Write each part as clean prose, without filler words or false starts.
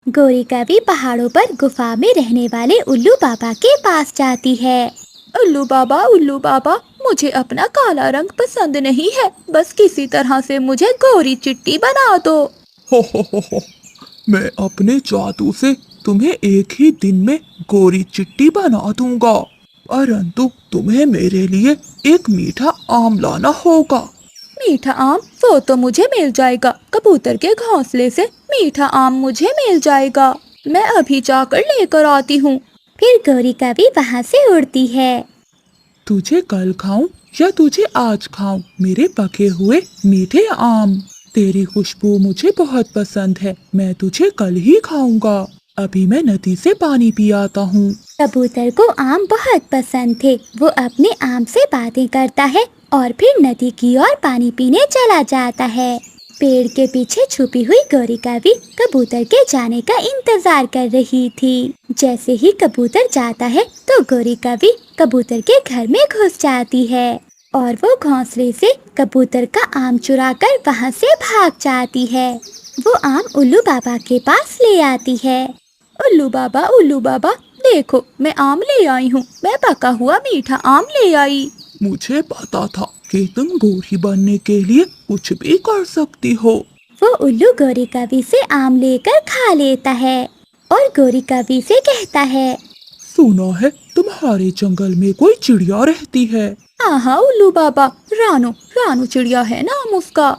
गौरी कभी पहाड़ों पर गुफा में रहने वाले उल्लू बाबा के पास जाती है। उल्लू बाबा, मुझे अपना काला रंग पसंद नहीं है। बस किसी तरह से मुझे गोरी चिट्टी बना दो। हो, मैं अपने जादू से तुम्हें एक ही दिन में गोरी चिट्टी बना दूंगा, परंतु तुम्हें मेरे लिए एक मीठा आम लाना होगा। मीठा आम? वो तो मुझे मिल जाएगा। कबूतर के घोंसले से मीठा आम मुझे मिल जाएगा। मैं अभी जाकर लेकर आती हूँ। फिर गौरी कभी वहाँ से उड़ती है। तुझे कल खाऊं या तुझे आज खाऊं मेरे पके हुए मीठे आम? तेरी खुशबू मुझे बहुत पसंद है, मैं तुझे कल ही खाऊंगा। अभी मैं नदी से पानी पी आता हूँ। कबूतर को आम बहुत पसंद थे। वो अपने आम से बातें करता है और फिर नदी की ओर पानी पीने चला जाता है। पेड़ के पीछे छुपी हुई गौरी कभी कबूतर के जाने का इंतजार कर रही थी। जैसे ही कबूतर जाता है तो गौरी कभी कबूतर के घर में घुस जाती है और वो घोंसले से कबूतर का आम चुराकर वहाँ से भाग जाती है। वो आम उल्लू बाबा के पास ले आती है। उल्लू बाबा, देखो मैं आम ले आई हूँ। मैं पका हुआ मीठा आम ले आई। मुझे पता था कि तुम गोरी बनने के लिए कुछ भी कर सकती हो। वो उल्लू गौरी कभी से आम लेकर खा लेता है और गौरी कभी से कहता है, सुना है तुम्हारे जंगल में कोई चिड़िया रहती है। हाँ उल्लू बाबा, रानू रानू चिड़िया है नाम उसका।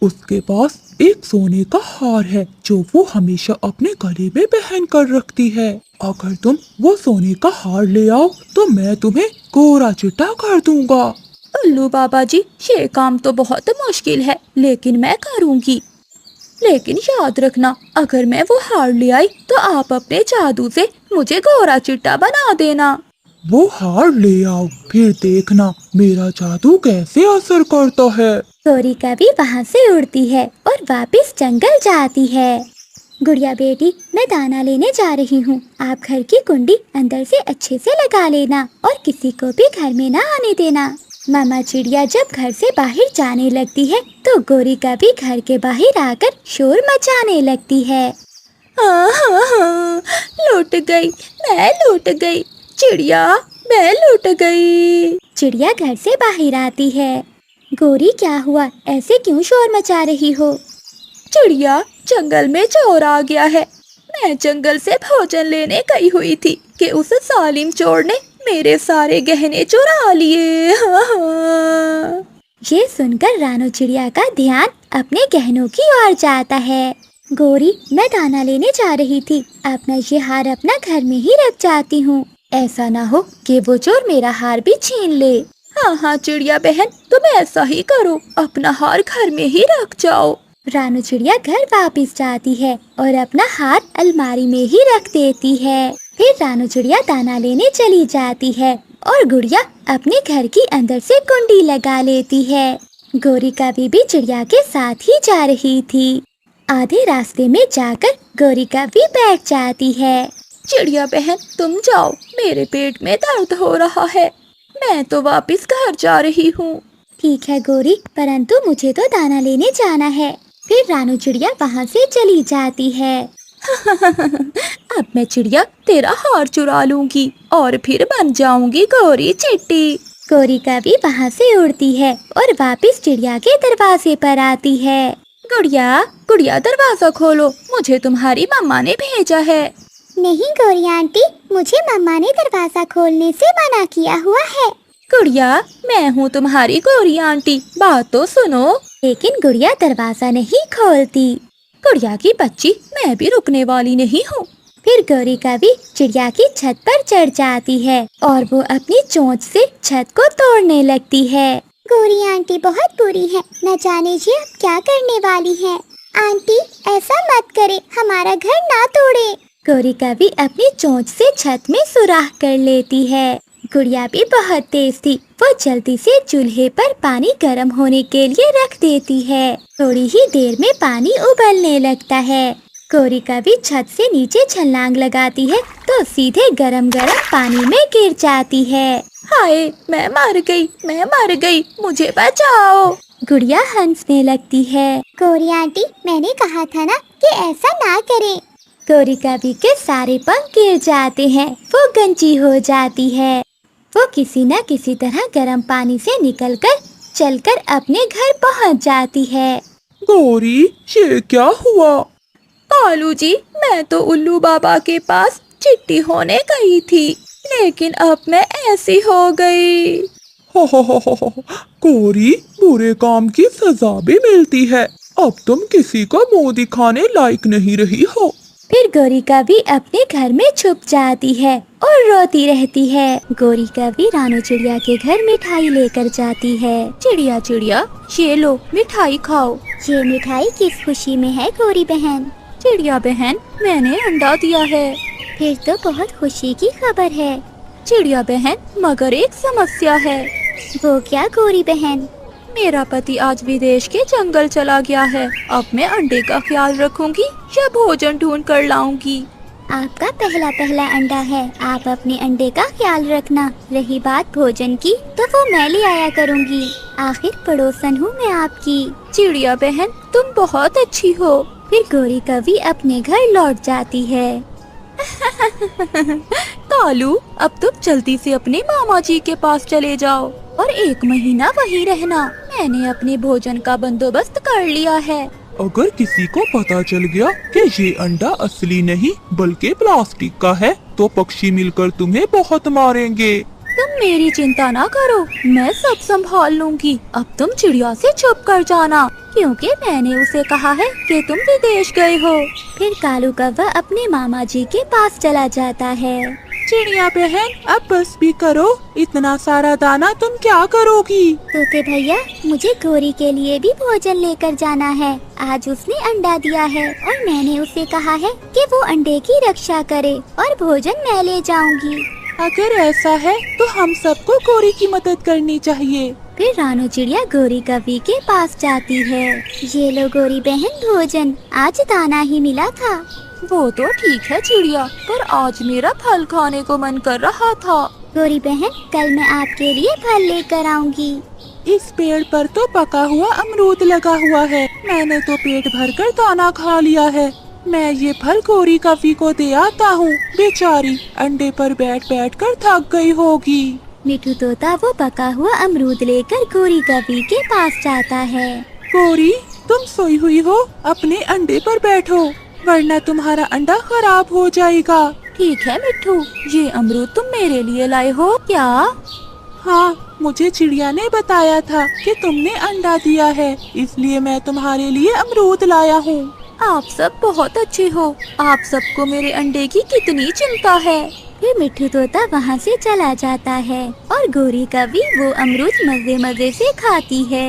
उसके पास एक सोने का हार है जो वो हमेशा अपने गले में पहन कर रखती है। अगर तुम वो सोने का हार ले आओ तो मैं तुम्हें गोरा चिट्टा कर दूंगा। उल्लू बाबा जी, ये काम तो बहुत मुश्किल है, लेकिन मैं करूँगी। लेकिन याद रखना, अगर मैं वो हार ले आई तो आप अपने जादू से मुझे गोरा चिट्टा बना देना। वो हार ले आओ, फिर देखना मेरा जादू कैसे असर करता है। गौरी कभी वहाँ से उड़ती है और वापस जंगल जाती है। गुड़िया बेटी, मैं दाना लेने जा रही हूँ। आप घर की कुंडी अंदर से अच्छे से लगा लेना और किसी को भी घर में ना आने देना। मामा चिड़िया जब घर से बाहर जाने लगती है तो गौरी कभी घर के बाहर आकर शोर मचाने लगती है। हाँ हाँ हाँ, लूट गई, मैं लूट गई। चिड़िया, मैं लूट गई। चिड़िया घर से बाहर आती है। गौरी, क्या हुआ? ऐसे क्यों शोर मचा रही हो? चिड़िया, जंगल में चोर आ गया है। मैं जंगल से भोजन लेने गई हुई थी कि उस जालिम चोर ने मेरे सारे गहने चुरा लिए। हाँ हाँ। ये सुनकर रानू चिड़िया का ध्यान अपने गहनों की ओर जाता है। गौरी, मैं दाना लेने जा रही थी। अपना ये हार अपना घर में ही रख जाती हूँ। ऐसा ना हो कि वो चोर मेरा हार भी छीन ले। हाँ हाँ चिड़िया बहन, तुम ऐसा ही करो, अपना हार घर में ही रख जाओ। रानू चिड़िया घर वापस जाती है और अपना हार अलमारी में ही रख देती है। फिर रानू चिड़िया दाना लेने चली जाती है और गुड़िया अपने घर की अंदर से कुंडी लगा लेती है। गौरी कभी भी चिड़िया के साथ ही जा रही थी। आधे रास्ते में जाकर गौरी कभी बैठ जाती है। चिड़िया बहन, तुम जाओ, मेरे पेट में दर्द हो रहा है। मैं तो वापस घर जा रही हूँ। ठीक है गौरी, परंतु मुझे तो दाना लेने जाना है। फिर रानू चिड़िया वहाँ से चली जाती है। अब मैं चिड़िया तेरा हार चुरा लूंगी और फिर बन जाऊंगी गोरी चिट्टी। गौरी कभी वहाँ से उड़ती है और वापस चिड़िया के दरवाजे पर आती है। गुड़िया गुड़िया, दरवाजा खोलो, मुझे तुम्हारी मम्मा ने भेजा है। नहीं गौरी आंटी, मुझे मम्मा ने दरवाजा खोलने से मना किया हुआ है। गुड़िया, मैं हूँ तुम्हारी गौरी आंटी, बात तो सुनो। लेकिन गुड़िया दरवाजा नहीं खोलती। गुड़िया की बच्ची, मैं भी रुकने वाली नहीं हूँ। फिर गौरी कभी चिड़िया की छत पर चढ़ जाती है और वो अपनी चोंच से छत को तोड़ने लगती है। गौरी आंटी बहुत बुरी है, न जाने ये अब क्या करने वाली है। आंटी, ऐसा मत करे, हमारा घर ना तोड़े। गौरी कभी अपनी चोंच से छत में सुराख कर लेती है। गुड़िया भी बहुत तेज थी। वो जल्दी से चूल्हे पर पानी गर्म होने के लिए रख देती है। थोड़ी ही देर में पानी उबलने लगता है। गौरी कभी छत से नीचे छलांग लगाती है तो सीधे गरम गरम पानी में गिर जाती है। हाय, मैं मर गई, मुझे बचाओ। गुड़िया हंसने लगती है। गौरी आंटी, मैंने कहा था ना कि ऐसा ना करें। गोरी कवि के सारे पंख गिर जाते हैं, वो गंजी हो जाती है। वो किसी न किसी तरह गर्म पानी से निकलकर चलकर अपने घर पहुंच जाती है। गौरी, ये क्या हुआ? कालू जी, मैं तो उल्लू बाबा के पास चिट्ठी होने गई थी, लेकिन अब मैं ऐसी हो गई। हो, गौरी, बुरे काम की सजा भी मिलती है। अब तुम किसी को मुंह दिखाने लायक नहीं रही हो। फिर गोरी कवि अपने घर में छुप जाती है और रोती रहती है। गोरी कवि रानू चिड़िया के घर मिठाई लेकर जाती है। चिड़िया चिड़िया, ये लो मिठाई खाओ। ये मिठाई किस खुशी में है गोरी बहन? चिड़िया बहन, मैंने अंडा दिया है। फिर तो बहुत खुशी की खबर है। चिड़िया बहन, मगर एक समस्या है। वो क्या गोरी बहन? मेरा पति आज विदेश के जंगल चला गया है। अब मैं अंडे का ख्याल रखूंगी या भोजन ढूंढ कर लाऊंगी? आपका पहला अंडा है, आप अपने अंडे का ख्याल रखना। रही बात भोजन की, तो वो मैं ले आया करूंगी। आखिर पड़ोसन हूँ मैं आपकी। चिड़िया बहन, तुम बहुत अच्छी हो। फिर गोरी कवि अपने घर लौट जाती है। कालू, अब तुम जल्दी से अपने मामा जी के पास चले जाओ और 1 महीना वहीं रहना। मैंने अपने भोजन का बंदोबस्त कर लिया है। अगर किसी को पता चल गया कि ये अंडा असली नहीं बल्कि प्लास्टिक का है, तो पक्षी मिलकर तुम्हें बहुत मारेंगे। तुम मेरी चिंता ना करो, मैं सब संभाल लूंगी। अब तुम चिड़िया से छुप कर जाना, क्योंकि मैंने उसे कहा है कि तुम विदेश गए हो। फिर कालू कौवा अपने मामा जी के पास चला जाता है। चिड़िया बहन, अब बस भी करो। इतना सारा दाना तुम क्या करोगी? तोते भैया, मुझे गोरी के लिए भी भोजन लेकर जाना है। आज उसने अंडा दिया है और मैंने उसे कहा है कि वो अंडे की रक्षा करे और भोजन मैं ले जाऊंगी। अगर ऐसा है तो हम सबको गोरी की मदद करनी चाहिए। फिर रानू चिड़िया गोरी कवि के पास जाती है। ये लो गोरी बहन भोजन, आज दाना ही मिला था। वो तो ठीक है चिड़िया, पर आज मेरा फल खाने को मन कर रहा था। गोरी बहन, कल मैं आपके लिए फल लेकर आऊंगी। इस पेड़ पर तो पका हुआ अमरूद लगा हुआ है। मैंने तो पेट भरकर दाना खा लिया है। मैं ये फल गोरी कवि को दे आता हूँ। बेचारी अंडे पर बैठ बैठ कर थक गई होगी। मिठू तोता वो पका हुआ अमरूद लेकर गोरी कवि के पास जाता है। गोरी, तुम सोई हुई हो, अपने अंडे पर बैठो, वरना तुम्हारा अंडा खराब हो जाएगा। ठीक है मिट्ठू, ये अमरूद तुम मेरे लिए लाए हो क्या? हाँ, मुझे चिड़िया ने बताया था कि तुमने अंडा दिया है, इसलिए मैं तुम्हारे लिए अमरूद लाया हूँ। आप सब बहुत अच्छे हो। आप सबको मेरे अंडे की कितनी चिंता है। फिर मिट्ठू तोता वहाँ से चला जाता है और गोरी कवि वो अमरूद मजे मजे से खाती है।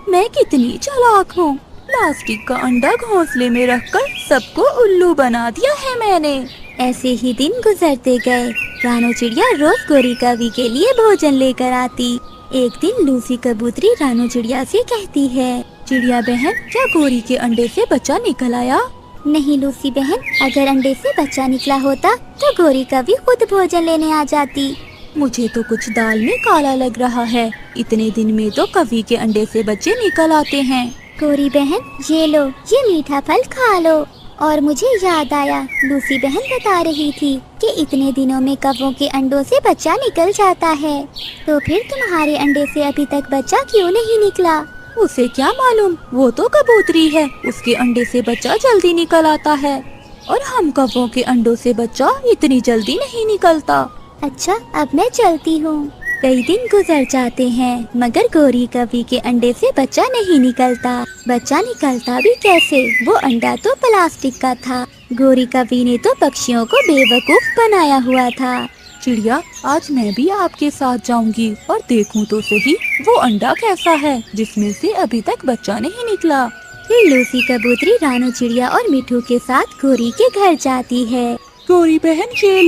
मैं कितनी चालाक हूँ। प्लास्टिक का अंडा घोंसले में रखकर सबको उल्लू बना दिया है मैंने। ऐसे ही दिन गुजरते गए। रानू चिड़िया रोज गोरी कवि के लिए भोजन लेकर आती। एक दिन लूसी कबूतरी रानू चिड़िया से कहती है, चिड़िया बहन, क्या गोरी के अंडे से बच्चा निकल आया? नहीं लूसी बहन, अगर अंडे से बच्चा निकला होता तो गोरी कवि खुद भोजन लेने आ जाती। मुझे तो कुछ दाल में काला लग रहा है। इतने दिन में तो कवि के अंडे से बच्चे निकल आते हैं। गोरी बहन, ये लो, ये मीठा फल खा लो। और मुझे याद आया, लूसी बहन बता रही थी कि इतने दिनों में कौवों के अंडों से बच्चा निकल जाता है। तो फिर तुम्हारे अंडे से अभी तक बच्चा क्यों नहीं निकला? उसे क्या मालूम, वो तो कबूतरी है, उसके अंडे से बच्चा जल्दी निकल आता है और हम कौवों के अंडों से बच्चा इतनी जल्दी नहीं निकलता। अच्छा, अब मैं चलती हूँ। कई दिन गुजर जाते हैं मगर गोरी कवि के अंडे से बच्चा नहीं निकलता। बच्चा निकलता भी कैसे, वो अंडा तो प्लास्टिक का था। गोरी कवि ने तो पक्षियों को बेवकूफ बनाया हुआ था। चिड़िया, आज मैं भी आपके साथ जाऊंगी और देखूं तो सही वो अंडा कैसा है जिसमें से अभी तक बच्चा नहीं निकला। फिर लूसी कबूतरी रानू चिड़िया और मिठू के साथ गोरी के घर जाती है। गोरी बहन, ये लो।